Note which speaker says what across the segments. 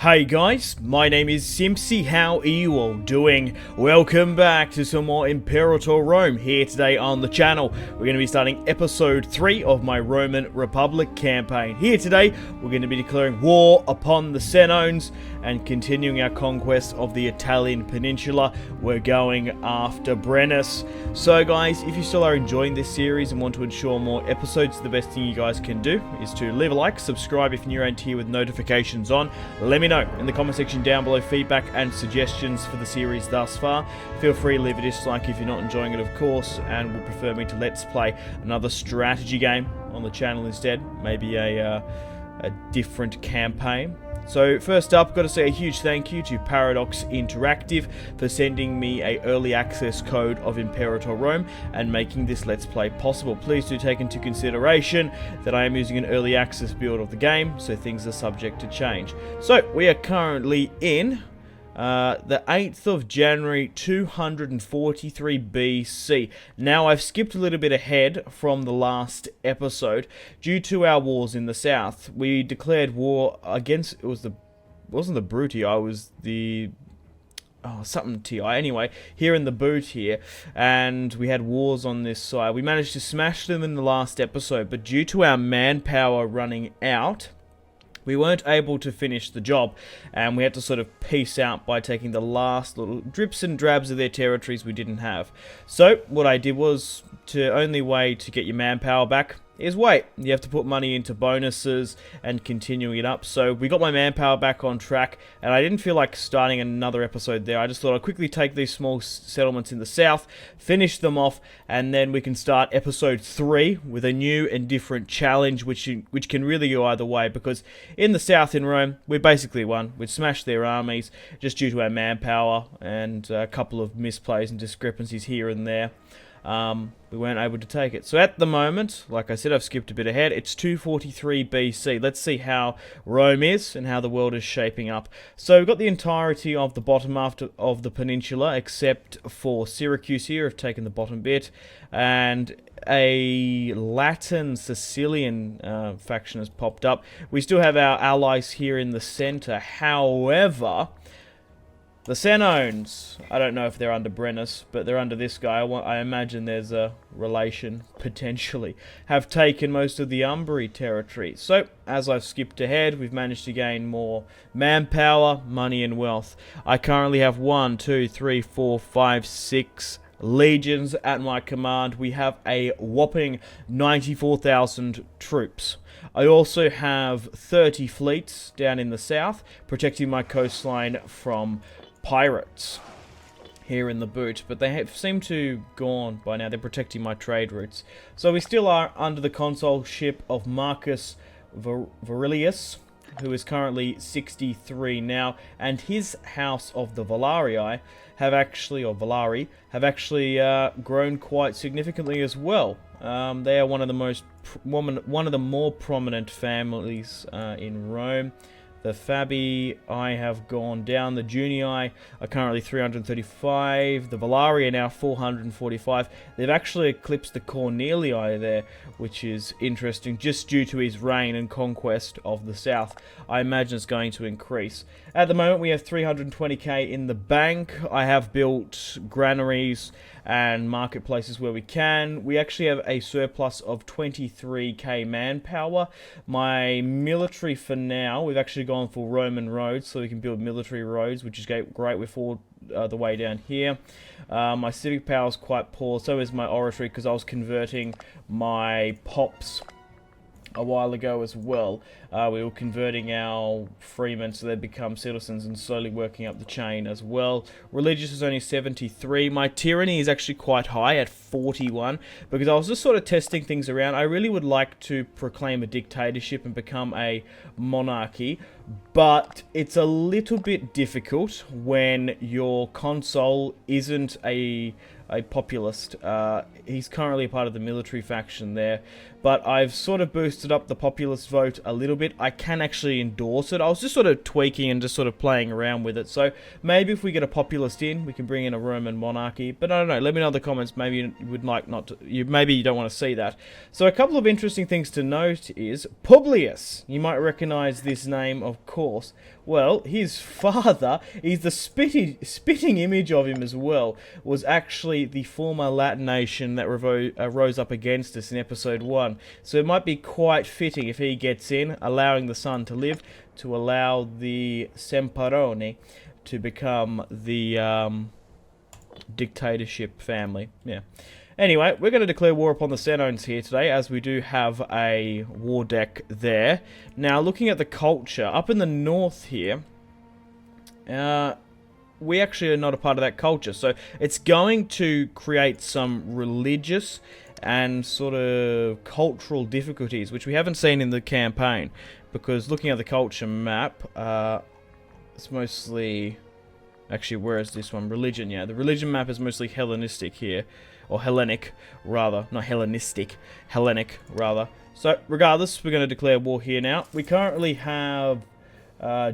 Speaker 1: Hey guys, my name is Simpzy. How are you all doing? Welcome back to some more Imperator Rome here today on the channel. We're going to be starting episode 3 of my Roman Republic campaign. Here today, we're going to be declaring war upon the Senones and continuing our conquest of the Italian peninsula. We're going after Brennus. So guys, if you still are enjoying this series and want to ensure more episodes, the best thing you guys can do is to leave a like, subscribe if you're around here with notifications on. Let me know in the comment section down below feedback and suggestions for the series thus far. Feel free to leave a dislike if you're not enjoying it, of course, and would prefer me to let's play another strategy game on the channel instead. Maybe a different campaign. So first up, got to say a huge thank you to Paradox Interactive for sending me a early access code of Imperator Rome and making this Let's Play possible. Please do take into consideration that I am using an early access build of the game, so things are subject to change. So we are currently in the 8th of January 243 BC. Now I've skipped a little bit ahead from the last episode due to our wars in the south. We declared war against, wasn't the Brutii, I was the something TI. Anyway, here in the boot here, and we had wars on this side. We managed to smash them in the last episode, but due to our manpower running out, we weren't able to finish the job, and we had to sort of peace out by taking the last little drips and drabs of their territories we didn't have. So what I did was, the only way to get your manpower back is wait. You have to put money into bonuses and continuing it up. So we got my manpower back on track, and I didn't feel like starting another episode there. I just thought I'd quickly take these small settlements in the south, finish them off, and then we can start episode 3 with a new and different challenge, which can really go either way, because in the south in Rome, we basically won. We'd smashed their armies just due to our manpower and a couple of misplays and discrepancies here and there. We weren't able to take it. So at the moment, like I said, I've skipped a bit ahead. It's 243 BC. Let's see how Rome is and how the world is shaping up. So we've got the entirety of the bottom half of the peninsula, except for Syracuse here. I've taken the bottom bit, and a Latin Sicilian faction has popped up. We still have our allies here in the center. However, the Senones, I don't know if they're under Brennus, but they're under this guy. I imagine there's a relation, potentially, have taken most of the Umbri territory. So, as I've skipped ahead, we've managed to gain more manpower, money, and wealth. I currently have 1, 2, 3, 4, 5, 6 legions at my command. We have a whopping 94,000 troops. I also have 30 fleets down in the south, protecting my coastline from pirates here in the boot, but they have seemed to gone by now. They're protecting my trade routes. So we still are under the consulship of Marcus Varilius, who is currently 63 now, and his house of the Valarii have actually, grown quite significantly as well. They are one of the more prominent families in Rome. The Fabii have gone down. The Junii are currently 335. The Valarii are now 445. They've actually eclipsed the Cornelii there, which is interesting, just due to his reign and conquest of the south. I imagine it's going to increase. At the moment, we have 320k in the bank. I have built granaries and marketplaces where we can. We actually have a surplus of 23k manpower. My military for now, we've actually gone for Roman roads, so we can build military roads, which is great with all the way down here. My civic power is quite poor, so is my oratory, because I was converting my pops a while ago as well. We were converting our freemen so they become citizens and slowly working up the chain as well. Religious is only 73. My tyranny is actually quite high at 41, because I was just sort of testing things around. I really would like to proclaim a dictatorship and become a monarchy, but it's a little bit difficult when your consul isn't a populist. He's currently a part of the military faction there, but I've sort of boosted up the populist vote a little bit. I can actually endorse it. I was just sort of tweaking and just sort of playing around with it. So maybe if we get a populist in, we can bring in a Roman monarchy. But I don't know. Let me know in the comments. Maybe you would like not to. Maybe you don't want to see that. So a couple of interesting things to note is Publius. You might recognize this name, of course. Well, his father, he's the spitting image of him as well, was actually the former Latin nation that rose up against us in episode 1. So it might be quite fitting if he gets in, allowing the son to live, to allow the Semperoni to become the dictatorship family. Yeah. Anyway, we're going to declare war upon the Senones here today, as we do have a war deck there. Now, looking at the culture, up in the north here, we actually are not a part of that culture. So it's going to create some religious and sort of cultural difficulties, which we haven't seen in the campaign. Because looking at the culture map, it's mostly... Actually, where is this one? Religion, yeah. The religion map is mostly Hellenistic here. Or Hellenic, rather. Not Hellenistic. Hellenic, rather. So, regardless, we're going to declare war here now. We currently have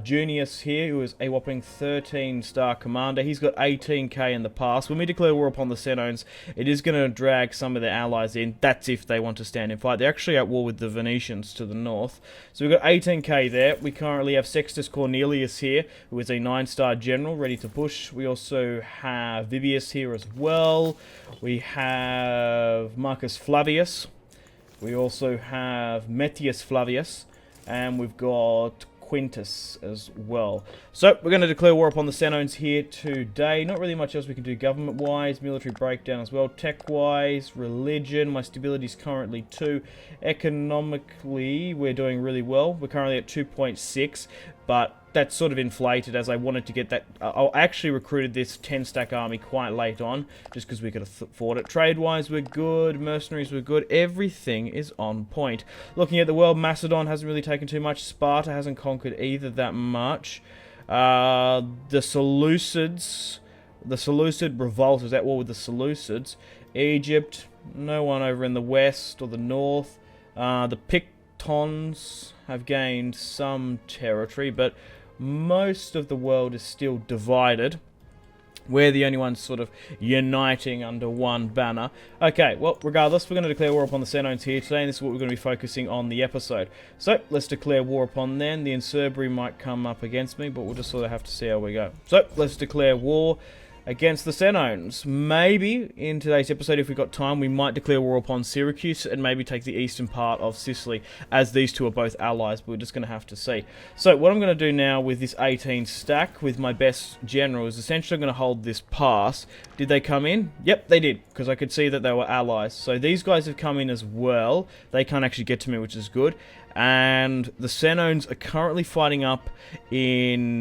Speaker 1: Junius here, who is a whopping 13-star commander. He's got 18k in the past. When we declare war upon the Senones, it is going to drag some of their allies in. That's if they want to stand and fight. They're actually at war with the Venetians to the north. So we've got 18k there. We currently have Sextus Cornelius here, who is a 9-star general, ready to push. We also have Vibius here as well. We have Marcus Flavius. We also have Metius Flavius. And we've got Quintus as well. So we're going to declare war upon the Senones here today. Not really much else we can do government-wise, military breakdown as well, tech-wise, religion. My stability is currently 2. Economically, we're doing really well. We're currently at 2.6, but that's sort of inflated as I wanted to get that. I actually recruited this 10-stack army quite late on, just because we could afford it. Trade-wise, we're good. Mercenaries, we're good. Everything is on point. Looking at the world, Macedon hasn't really taken too much. Sparta hasn't conquered either that much. The Seleucids, the Seleucid revolt is at war with the Seleucids. Egypt, no one over in the west or the north. The Pictons have gained some territory, but most of the world is still divided. We're the only ones sort of uniting under one banner. Okay, well, regardless, we're going to declare war upon the Senones here today, and this is what we're going to be focusing on the episode. So, let's declare war upon them. The Insurbri might come up against me, but we'll just sort of have to see how we go. So, let's declare war against the Senones. Maybe, in today's episode, if we've got time, we might declare war upon Syracuse and maybe take the eastern part of Sicily, as these two are both allies, but we're just going to have to see. So, what I'm going to do now with this 18 stack, with my best general, is essentially going to hold this pass. Did they come in? Yep, they did, because I could see that they were allies. So, these guys have come in as well. They can't actually get to me, which is good. And the Senones are currently fighting up in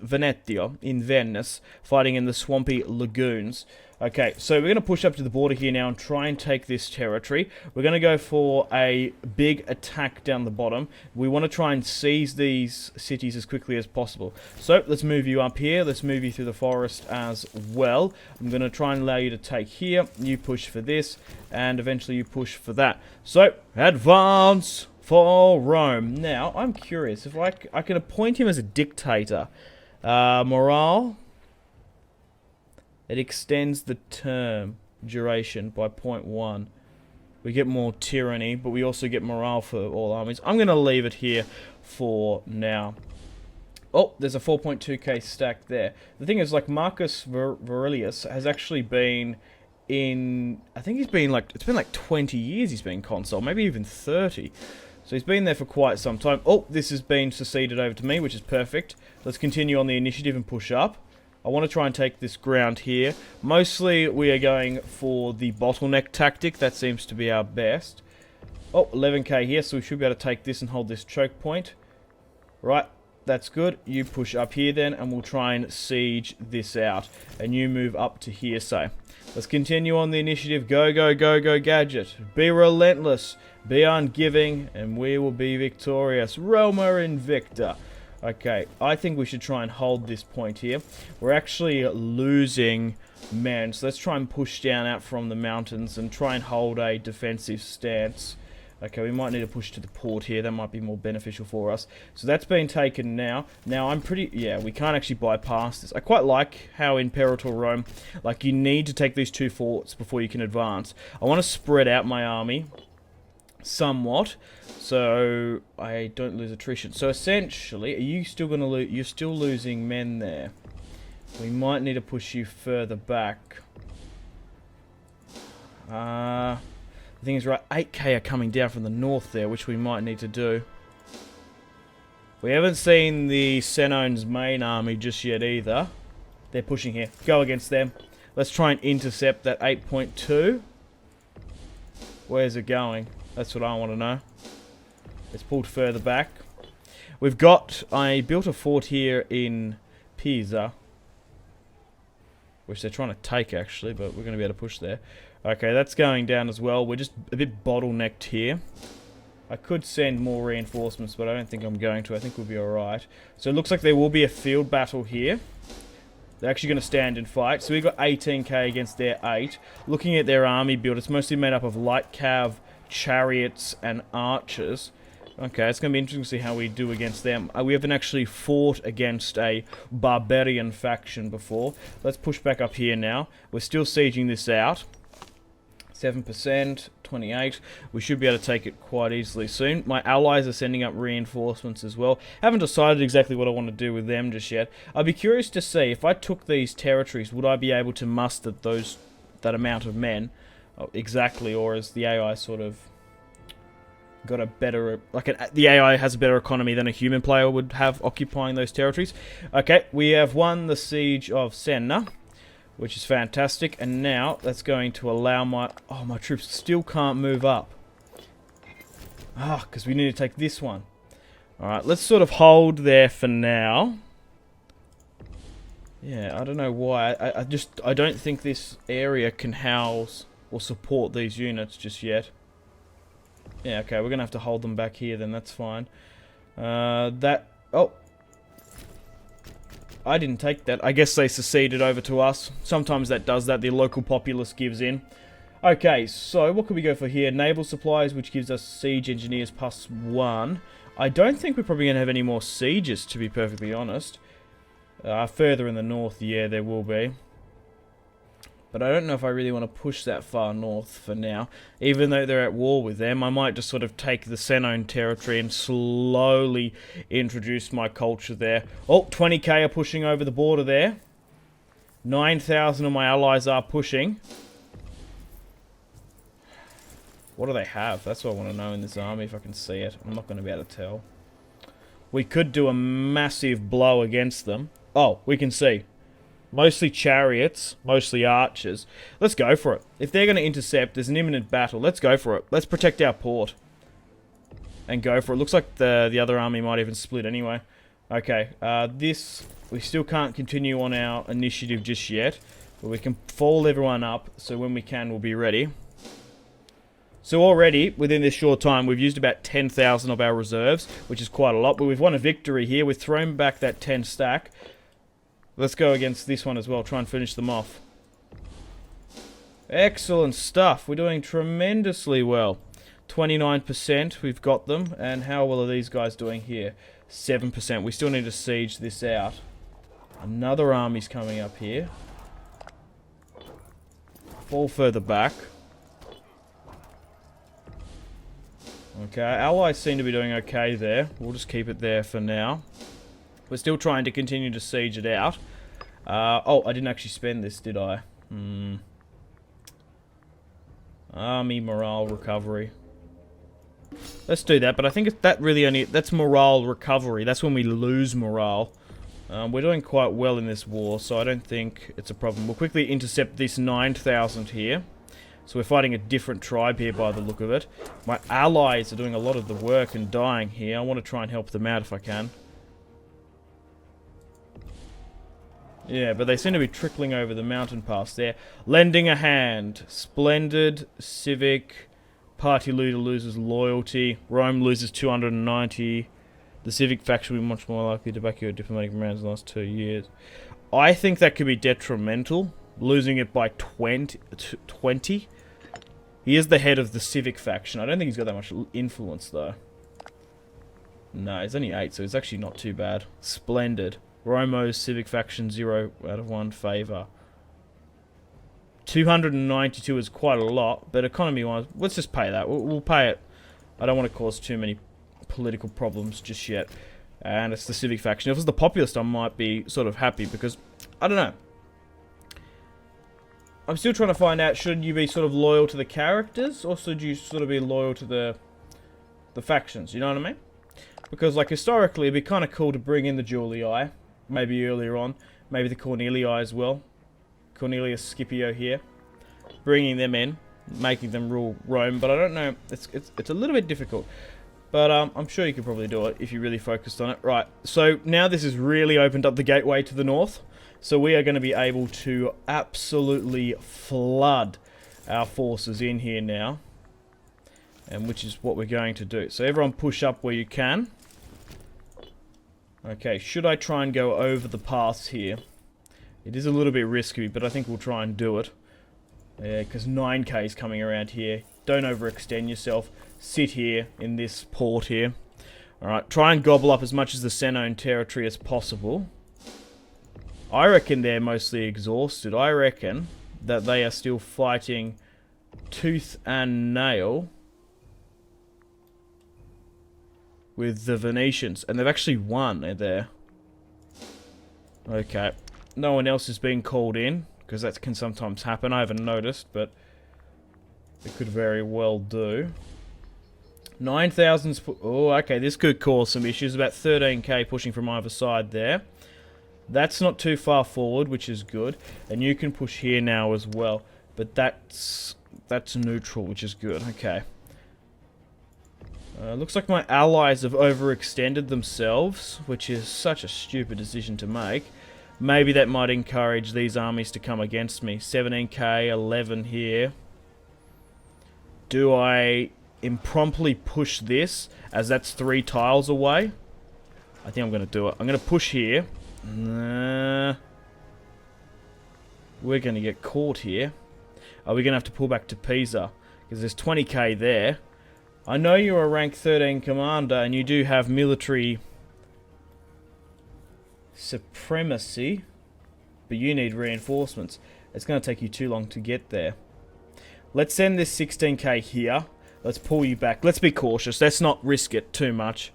Speaker 1: Venetia, in Venice, fighting in the swampy lagoons. Okay, so we're going to push up to the border here now and try and take this territory. We're going to go for a big attack down the bottom. We want to try and seize these cities as quickly as possible. So, let's move you up here. Let's move you through the forest as well. I'm going to try and allow you to take here. You push for this, and eventually you push for that. So, advance for Rome. Now, I'm curious. If I can appoint him as a dictator. Morale. It extends the term duration by 0.1. We get more tyranny, but we also get morale for all armies. I'm going to leave it here for now. Oh, there's a 4.2k stack there. The thing is, like, Marcus Aurelius has actually been in... I think he's been, like... It's been, like, 20 years he's been consul. Maybe even 30. So he's been there for quite some time. Oh, this has been seceded over to me, which is perfect. Let's continue on the initiative and push up. I want to try and take this ground here. Mostly we are going for the bottleneck tactic. That seems to be our best. Oh, 11k here, so we should be able to take this and hold this choke point. Right, that's good. You push up here then, and we'll try and siege this out. And you move up to here, so. Let's continue on the initiative. Go, go, go, go, Gadget. Be relentless. Be ungiving, and we will be victorious. Roma Invicta. Okay, I think we should try and hold this point here. We're actually losing men, so let's try and push down out from the mountains and try and hold a defensive stance. Okay, we might need to push to the port here. That might be more beneficial for us. So that's been taken now. Now I'm pretty... Yeah, we can't actually bypass this. I quite like how in Imperator Rome, like, you need to take these 2 forts before you can advance. I want to spread out my army somewhat, so I don't lose attrition. So essentially, are you still going to lose... You're still losing men there. We might need to push you further back. The thing is, right, 8k are coming down from the north there, which we might need to do. We haven't seen the Senones' main army just yet either. They're pushing here. Go against them. Let's try and intercept that 8.2. Where's it going? That's what I want to know. It's pulled further back. We've got... I built a fort here in Pisa, which they're trying to take, actually, but we're going to be able to push there. Okay, that's going down as well. We're just a bit bottlenecked here. I could send more reinforcements, but I don't think I'm going to. I think we'll be alright. So it looks like there will be a field battle here. They're actually going to stand and fight. So we've got 18k against their 8. Looking at their army build, it's mostly made up of light cav, chariots, and archers. Okay, it's going to be interesting to see how we do against them. We haven't actually fought against a barbarian faction before. Let's push back up here now. We're still sieging this out. 7%, 28. We should be able to take it quite easily soon. My allies are sending up reinforcements as well. Haven't decided exactly what I want to do with them just yet. I'd be curious to see, if I took these territories, would I be able to muster that amount of men exactly, or is the AI sort of got a better... the AI has a better economy than a human player would have occupying those territories. Okay, we have won the siege of Senna, which is fantastic, and now that's going to allow my... Oh, my troops still can't move up. Ah, because we need to take this one. Alright, let's sort of hold there for now. Yeah, I don't know why. I don't think this area can house or support these units just yet. Yeah, okay, we're going to have to hold them back here then, that's fine. Oh! I didn't take that. I guess they seceded over to us. Sometimes that does that. The local populace gives in. Okay, so what could we go for here? Naval supplies, which gives us siege engineers +1. I don't think we're probably going to have any more sieges, to be perfectly honest. Further in the north, yeah, there will be. But I don't know if I really want to push that far north for now. Even though they're at war with them, I might just sort of take the Senone territory and slowly introduce my culture there. Oh, 20k are pushing over the border there. 9,000 of my allies are pushing. What do they have? That's what I want to know in this army, if I can see it. I'm not going to be able to tell. We could do a massive blow against them. Oh, we can see. Mostly chariots, mostly archers. Let's go for it. If they're going to intercept, there's an imminent battle. Let's go for it. Let's protect our port. And go for it. Looks like the other army might even split anyway. Okay, we still can't continue on our initiative just yet. But we can fold everyone up, so when we can, we'll be ready. So already, within this short time, we've used about 10,000 of our reserves, which is quite a lot. But we've won a victory here. We've thrown back that 10 stack. Let's go against this one as well. Try and finish them off. Excellent stuff. We're doing tremendously well. 29%, we've got them. And how well are these guys doing here? 7%. We still need to siege this out. Another army's coming up here. Fall further back. Okay, our allies seem to be doing okay there. We'll just keep it there for now. We're still trying to continue to siege it out. Oh, I didn't actually spend this, did I? Army morale recovery. Let's do that, but I think that really only... That's morale recovery. That's when we lose morale. We're doing quite well in this war, so I don't think it's a problem. We'll quickly intercept this 9,000 here. So we're fighting a different tribe here by the look of it. My allies are doing a lot of the work and dying here. I want to try and help them out if I can. Yeah, but they seem to be trickling over the mountain pass there. Lending a hand. Splendid. Civic. Party leader loses loyalty. Rome loses 290. The civic faction will be much more likely to back your diplomatic rounds in the last 2 years. I think that could be detrimental. Losing it by 20. He is the head of the civic faction. I don't think he's got that much influence, though. No, he's only 8, so it's actually not too bad. Splendid. Romo's civic faction, 0 out of 1 favour. 292 is quite a lot, but economy-wise, let's just pay that. We'll pay it. I don't want to cause too many political problems just yet. And it's the civic faction. If it was the populist, I might be sort of happy because, I don't know. I'm still trying to find out, should you be sort of loyal to the characters, or should you sort of be loyal to the factions, you know what I mean? Because, like, historically, it'd be kind of cool to bring in the Julii, maybe earlier on, maybe the Cornelii as well. Cornelius Scipio here. Bringing them in, making them rule Rome, but I don't know, it's a little bit difficult. But I'm sure you could probably do it if you really focused on it. Right, so now this has really opened up the gateway to the north. So we are going to be able to absolutely flood our forces in here now. And which is what we're going to do. So everyone push up where you can. Okay, should I try and go over the pass here? It is a little bit risky, but I think we'll try and do it. Yeah, because 9k is coming around here. Don't overextend yourself. Sit here in this port here. Alright, try and gobble up as much as the Senone territory as possible. I reckon they're mostly exhausted. I reckon that they are still fighting tooth and nail with the Venetians. And they've actually won there. Okay. No one else is being called in, because that can sometimes happen. I haven't noticed, but it could very well do. 9,000's... Oh, okay, this could cause some issues. About 13k pushing from either side there. That's not too far forward, which is good. And you can push here now as well. But that's neutral, which is good. Okay. Looks like my allies have overextended themselves, which is such a stupid decision to make. Maybe that might encourage these armies to come against me. 17k, 11 here. Do I impromptu push this, as that's 3 tiles away? I think I'm going to do it. I'm going to push here. Nah. We're going to get caught here. Are we going to have to pull back to Pisa? Because there's 20k there. I know you're a rank 13 commander, and you do have military supremacy, but you need reinforcements. It's going to take you too long to get there. Let's send this 16k here. Let's pull you back. Let's be cautious. Let's not risk it too much.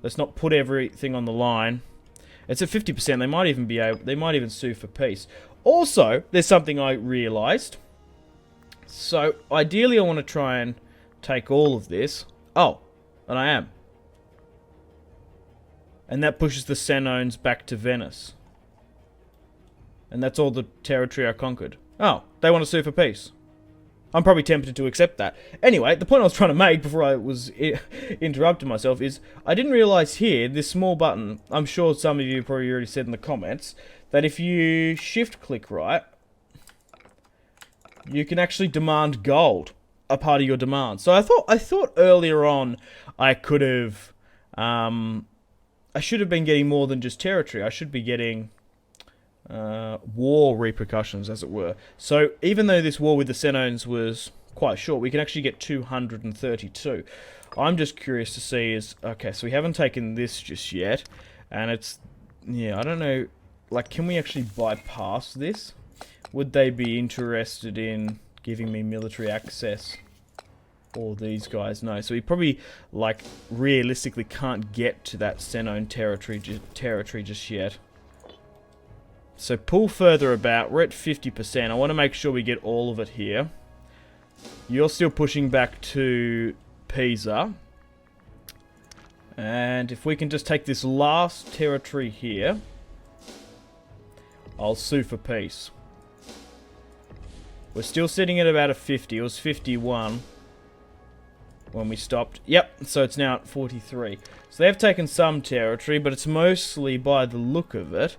Speaker 1: Let's not put everything on the line. It's at 50%. They might even be able. They might even sue for peace. Also, there's something I realised. So ideally, I want to try and take all of this. Oh, and I am. And that pushes the Senones back to Venice. And that's all the territory I conquered. Oh, they want to sue for peace. I'm probably tempted to accept that. Anyway, the point I was trying to make before I was interrupting myself is I didn't realise here, this small button, I'm sure some of you probably already said in the comments, that if you shift click right, you can actually demand gold, a part of your demand. So I thought earlier on I could have, I should have been getting more than just territory. I should be getting war repercussions, as it were. So even though this war with the Senones was quite short, we can actually get 232. I'm just curious to see is, okay, so we haven't taken this just yet, and it's, yeah, I don't know, like, can we actually bypass this? Would they be interested in giving me military access? Or these guys? No. So we probably, like, realistically can't get to that Senone territory just yet. So pull further about. We're at 50%. I want to make sure we get all of it here. You're still pushing back to Pisa. And if we can just take this last territory here, I'll sue for peace. We're still sitting at about a 50. It was 51 when we stopped. Yep, so it's now at 43. So they've taken some territory, but it's mostly, by the look of it,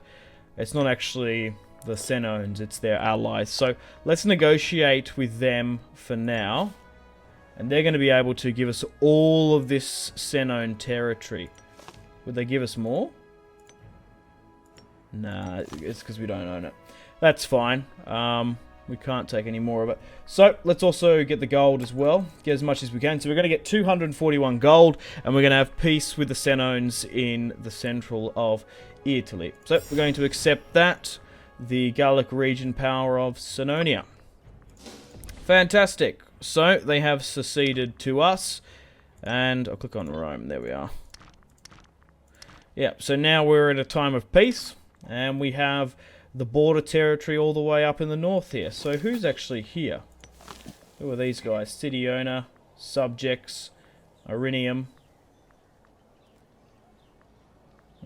Speaker 1: it's not actually the Senones, it's their allies. So let's negotiate with them for now. And they're going to be able to give us all of this Senone territory. Would they give us more? Nah, it's because we don't own it. That's fine. We can't take any more of it. So, let's also get the gold as well. Get as much as we can. So, we're going to get 241 gold. And we're going to have peace with the Senones in the central of Italy. So, we're going to accept that. The Gallic region power of Senonia. Fantastic. So, they have seceded to us. And I'll click on Rome. There we are. Yeah, so now we're at a time of peace. And we have the border territory all the way up in the north here. So who's actually here? Who are these guys? City owner, subjects, Irinium.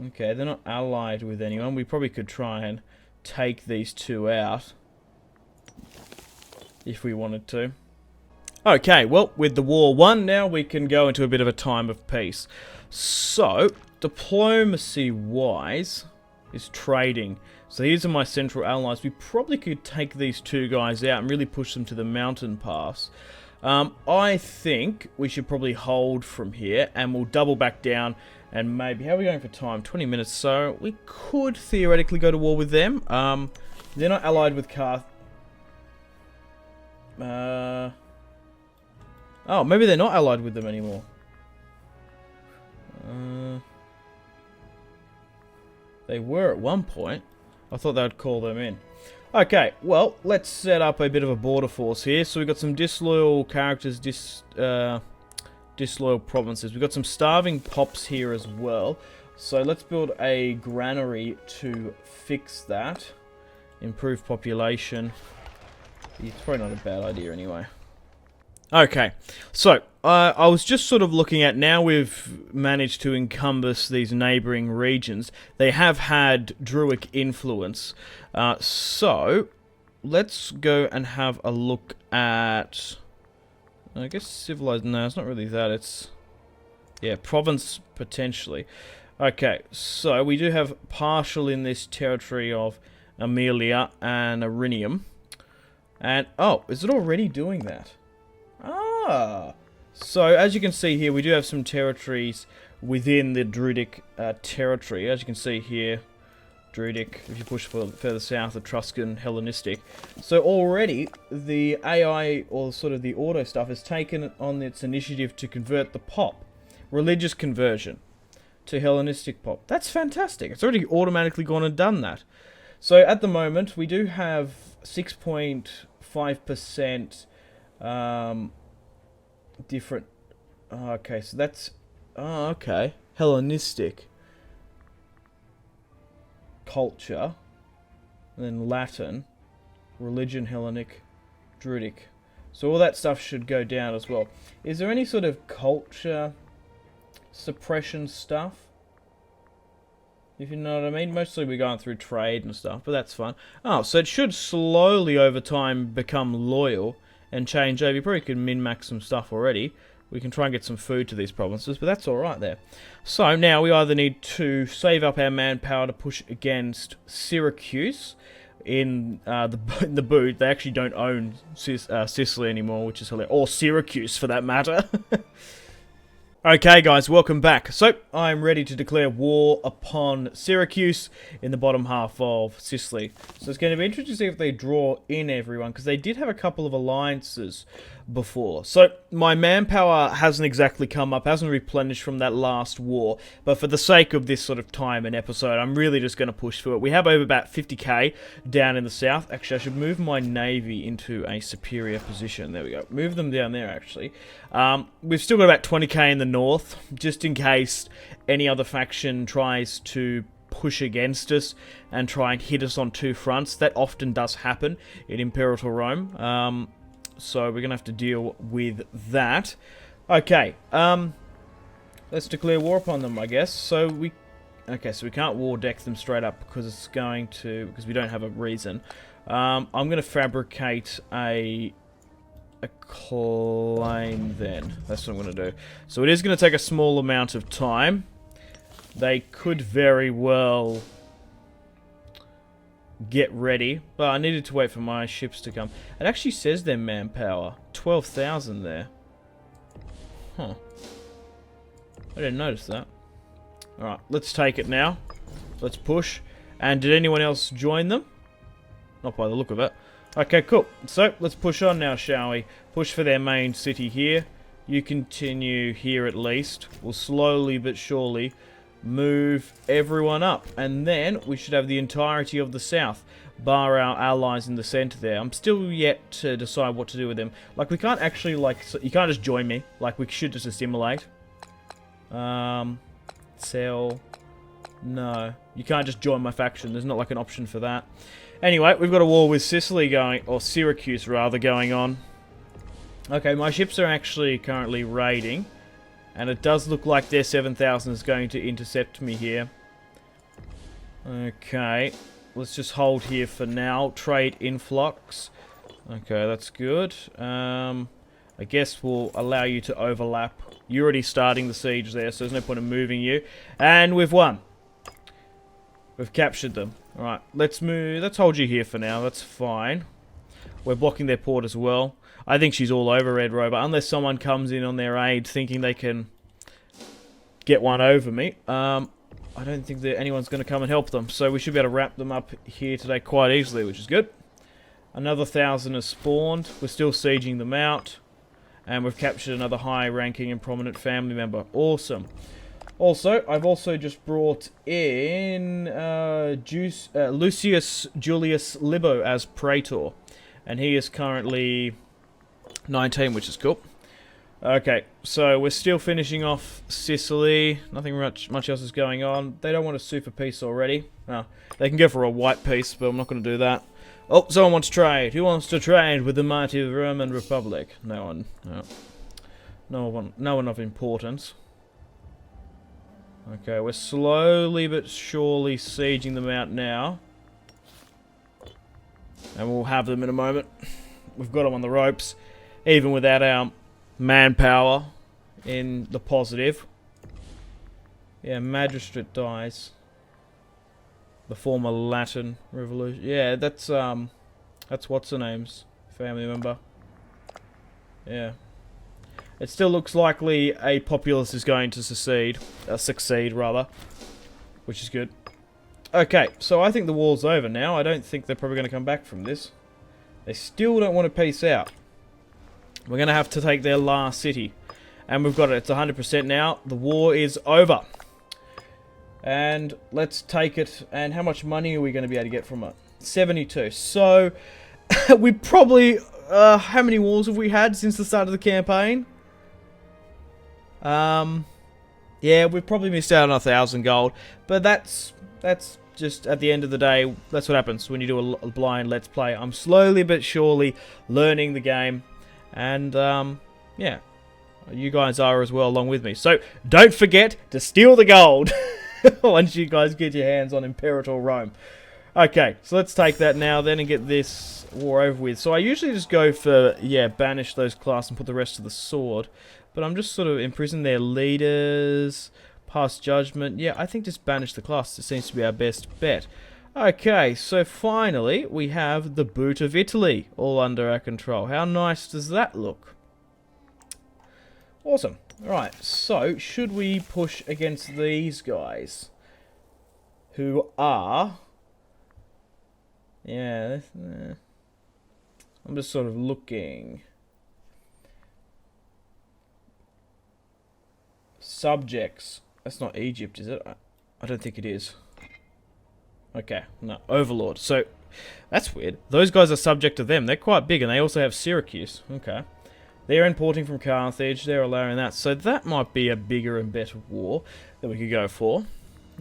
Speaker 1: Okay, they're not allied with anyone. We probably could try and take these two out if we wanted to. Okay, well, with the war won, now we can go into a bit of a time of peace. So, diplomacy-wise is trading. So these are my central allies. We probably could take these two guys out and really push them to the mountain pass. I think we should probably hold from here and we'll double back down and maybe... How are we going for time? 20 minutes. So we could theoretically go to war with them. They're not allied with Carth... Oh, maybe they're not allied with them anymore. They were at one point. I thought they would call them in. Okay, well, let's set up a bit of a border force here. So we've got some disloyal characters, disloyal provinces. We've got some starving pops here as well. So let's build a granary to fix that. Improve population. It's probably not a bad idea anyway. Okay, so I was just sort of looking at, now we've managed to encompass these neighbouring regions. They have had Druidic influence. So let's go and have a look at, I guess, civilized. No, it's not really that. It's, yeah, province potentially. Okay, so we do have partial in this territory of Aemilia and Irinium. And, oh, is it already doing that? Ah, so as you can see here, we do have some territories within the Druidic territory. As you can see here, Druidic, if you push further south, Etruscan, Hellenistic. So already, the AI, or sort of the auto stuff, has taken on its initiative to convert the pop, religious conversion, to Hellenistic pop. That's fantastic. It's already automatically gone and done that. So at the moment, we do have 6.5% different. Oh, okay, so that's, oh, okay, Hellenistic culture, and then Latin, religion, Hellenic, Druidic. So all that stuff should go down as well. Is there any sort of culture suppression stuff? If you know what I mean. Mostly we're going through trade and stuff, but that's fine. Oh, so it should slowly over time become loyal and change over. You probably could min-max some stuff already. We can try and get some food to these provinces, but that's alright there. So now we either need to save up our manpower to push against Syracuse in the boot. They actually don't own Sicily anymore, which is hilarious. Or Syracuse, for that matter. Okay guys, welcome back. So, I'm ready to declare war upon Syracuse in the bottom half of Sicily. So it's going to be interesting to see if they draw in everyone, because they did have a couple of alliances before. So, my manpower hasn't exactly come up, hasn't replenished from that last war, but for the sake of this sort of time and episode, I'm really just going to push through it. We have over about 50k down in the south. Actually, I should move my navy into a superior position. There we go. Move them down there, actually. We've still got about 20k in the north, just in case any other faction tries to push against us and try and hit us on two fronts. That often does happen in Imperator Rome. So we're going to have to deal with that. Okay, let's declare war upon them, I guess. So we can't war deck them straight up because we don't have a reason. I'm going to fabricate a claim then. That's what I'm going to do. So it is going to take a small amount of time. They could very well get ready, but I needed to wait for my ships to come. It actually says their manpower, 12,000 there. Huh. I didn't notice that. Alright, let's take it now. Let's push. And did anyone else join them? Not by the look of it. Okay, cool. So, let's push on now, shall we? Push for their main city here. You continue here at least. We'll slowly but surely move everyone up. And then we should have the entirety of the south, bar our allies in the center there. I'm still yet to decide what to do with them. Like, we can't actually, like, you can't just join me. Like, we should just assimilate. Sell. No. You can't just join my faction. There's not, like, an option for that. Anyway, we've got a war with Sicily going, or Syracuse, rather, going on. Okay, my ships are actually currently raiding. And it does look like their 7,000 is going to intercept me here. Okay. Let's just hold here for now. Trade influx. Okay, that's good. I guess we'll allow you to overlap. You're already starting the siege there, so there's no point in moving you. And we've won. We've captured them. Alright, let's move. Let's hold you here for now. That's fine. We're blocking their port as well. I think she's all over Red Rover, unless someone comes in on their aid thinking they can get one over me. I don't think that anyone's going to come and help them, so we should be able to wrap them up here today quite easily, which is good. Another 1,000 has spawned. We're still sieging them out, and we've captured another high-ranking and prominent family member. Awesome. Also, I've also just brought in Lucius Julius Libo as Praetor, and he is currently 19, which is cool. Okay, so we're still finishing off Sicily. Nothing much else is going on. They don't want a super peace already. No, they can go for a white peace, but I'm not going to do that. Oh, someone wants to trade. Who wants to trade with the mighty Roman Republic? No one. No one of importance. Okay, we're slowly but surely sieging them out now. And we'll have them in a moment. We've got them on the ropes. Even without our manpower in the positive. Yeah, magistrate dies. The former Latin revolution. Yeah, that's what's her name's family member. Yeah. It still looks likely a populace is going to succeed rather, which is good. Okay, so I think the war's over now. I don't think they're probably going to come back from this. They still don't want to peace out. We're going to have to take their last city. And we've got it. It's 100% now. The war is over. And let's take it. And how much money are we going to be able to get from it? 72. So, we probably... how many wars have we had since the start of the campaign? Yeah, we've probably missed out on 1,000 gold. But that's just, at the end of the day, that's what happens when you do a blind let's play. I'm slowly but surely learning the game. And, yeah, you guys are as well along with me. So, don't forget to steal the gold once you guys get your hands on Imperator Rome. Okay, so let's take that now then and get this war over with. So I usually just go for, yeah, banish those class and put the rest to the sword. But I'm just sort of imprison their leaders, pass judgment. Yeah, I think just banish the class. It seems to be our best bet. Okay, so finally, we have the boot of Italy all under our control. How nice does that look? Awesome. Alright, so should we push against these guys? Who are... Yeah, I'm just sort of looking. Subjects. That's not Egypt, is it? I don't think it is. Okay, no, Overlord. So, that's weird. Those guys are subject to them. They're quite big, and they also have Syracuse. Okay. They're importing from Carthage. They're allowing that. So, that might be a bigger and better war that we could go for.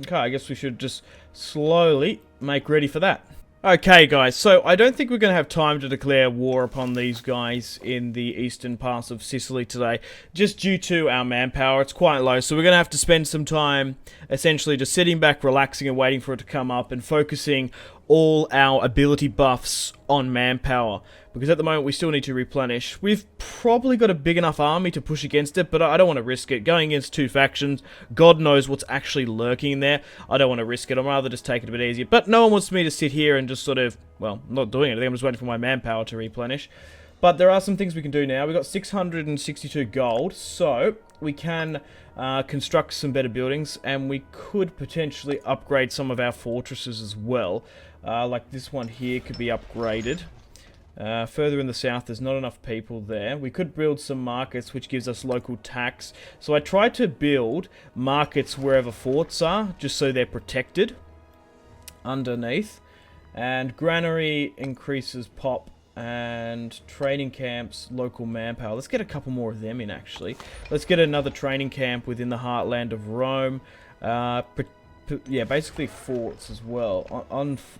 Speaker 1: Okay, I guess we should just slowly make ready for that. Okay, guys, so I don't think we're going to have time to declare war upon these guys in the eastern parts of Sicily today, just due to our manpower. It's quite low, so we're going to have to spend some time essentially just sitting back, relaxing and waiting for it to come up and focusing all our ability buffs on manpower. Because at the moment we still need to replenish. We've probably got a big enough army to push against it, but I don't want to risk it. Going against two factions, God knows what's actually lurking in there. I don't want to risk it. I'd rather just take it a bit easier. But no one wants me to sit here and just sort of, well, I'm not doing anything. I'm just waiting for my manpower to replenish. But there are some things we can do now. We've got 662 gold, so we can construct some better buildings, and we could potentially upgrade some of our fortresses as well. Like this one here could be upgraded. Further in the south, there's not enough people there. We could build some markets, which gives us local tax. So I tried to build markets wherever forts are, just so they're protected underneath. And granary increases pop, and training camps, local manpower. Let's get a couple more of them in, actually. Let's get another training camp within the heartland of Rome. Yeah, basically forts as well.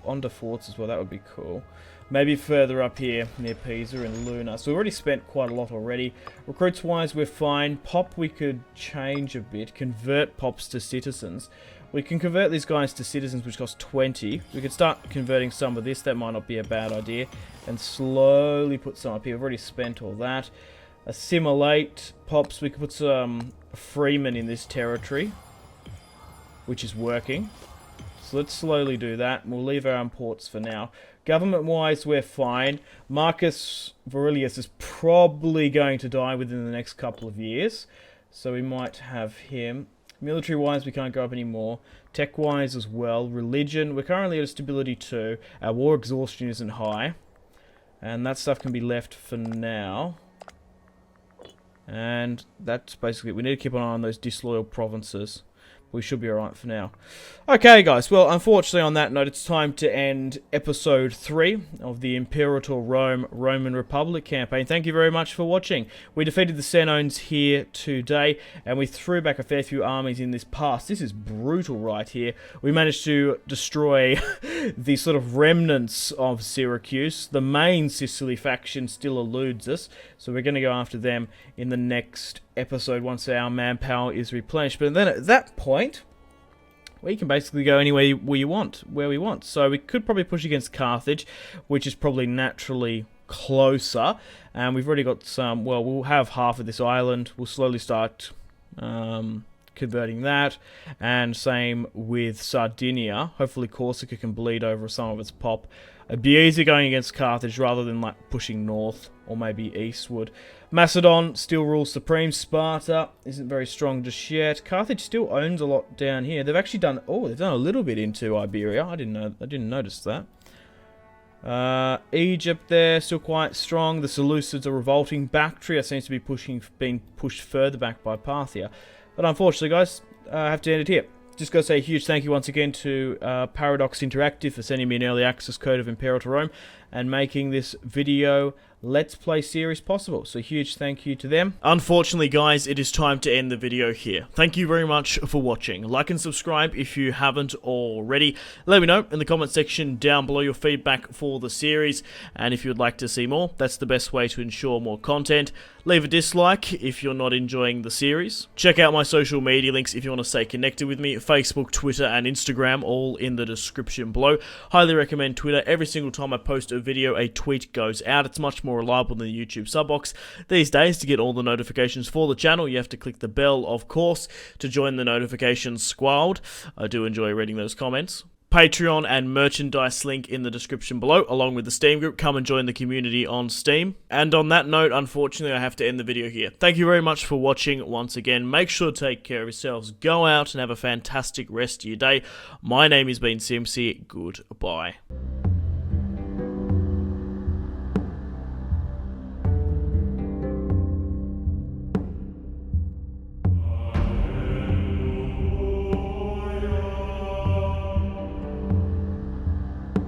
Speaker 1: Onto forts as well, that would be cool. Maybe further up here near Pisa and Luna. So we've already spent quite a lot already. Recruits wise, we're fine. Pop we could change a bit. Convert pops to citizens. We can convert these guys to citizens, which cost 20. We could start converting some of this. That might not be a bad idea. And slowly put some up here. We've already spent all that. Assimilate pops. We could put some freemen in this territory, which is working. So let's slowly do that. We'll leave our imports for now. Government-wise, we're fine. Marcus Aurelius is probably going to die within the next couple of years. So we might have him. Military-wise, we can't go up anymore. Tech-wise as well. Religion, we're currently at a stability 2. Our war exhaustion isn't high. And that stuff can be left for now. And that's basically it. We need to keep an eye on those disloyal provinces. We should be alright for now. Okay, guys. Well, unfortunately, on that note, it's time to end episode 3 of the Imperator Rome Roman Republic campaign. Thank you very much for watching. We defeated the Senones here today, and we threw back a fair few armies in this pass. This is brutal right here. We managed to destroy the sort of remnants of Syracuse. The main Sicily faction still eludes us, so we're going to go after them in the next episode once our manpower is replenished. But then at that point, we can basically go anywhere we want, So we could probably push against Carthage, which is probably naturally closer. And we've already got some, well, we'll have half of this island. We'll slowly start converting that. And same with Sardinia. Hopefully Corsica can bleed over some of its pop. It'd be easier going against Carthage rather than like pushing north or maybe eastward. Macedon still rules supreme. Sparta isn't very strong just yet. Carthage still owns a lot down here. They've actually done they've done a little bit into Iberia. I didn't notice that. Egypt there still quite strong. The Seleucids are revolting. Bactria seems to be being pushed further back by Parthia. But unfortunately, guys, I have to end it here. Just got to say a huge thank you once again to Paradox Interactive for sending me an early access code of Imperator Rome and making this video Let's Play series possible. So huge thank you to them. Unfortunately, guys, it is time to end the video here. Thank you very much for watching. Like and subscribe if you haven't already. Let me know in the comment section down below your feedback for the series. And if you would like to see more, that's the best way to ensure more content. Leave a dislike if you're not enjoying the series. Check out my social media links if you want to stay connected with me. Facebook, Twitter, and Instagram, all in the description below. Highly recommend Twitter. Every single time I post a video, a tweet goes out. It's much more reliable than the YouTube sub box. These days, to get all the notifications for the channel, you have to click the bell, of course, to join the notifications squad. I do enjoy reading those comments. Patreon and merchandise link in the description below, along with the Steam group. Come and join the community on Steam. And on that note, unfortunately, I have to end the video here. Thank you very much for watching once again. Make sure to take care of yourselves. Go out and have a fantastic rest of your day. My name has been Simpzy. Goodbye.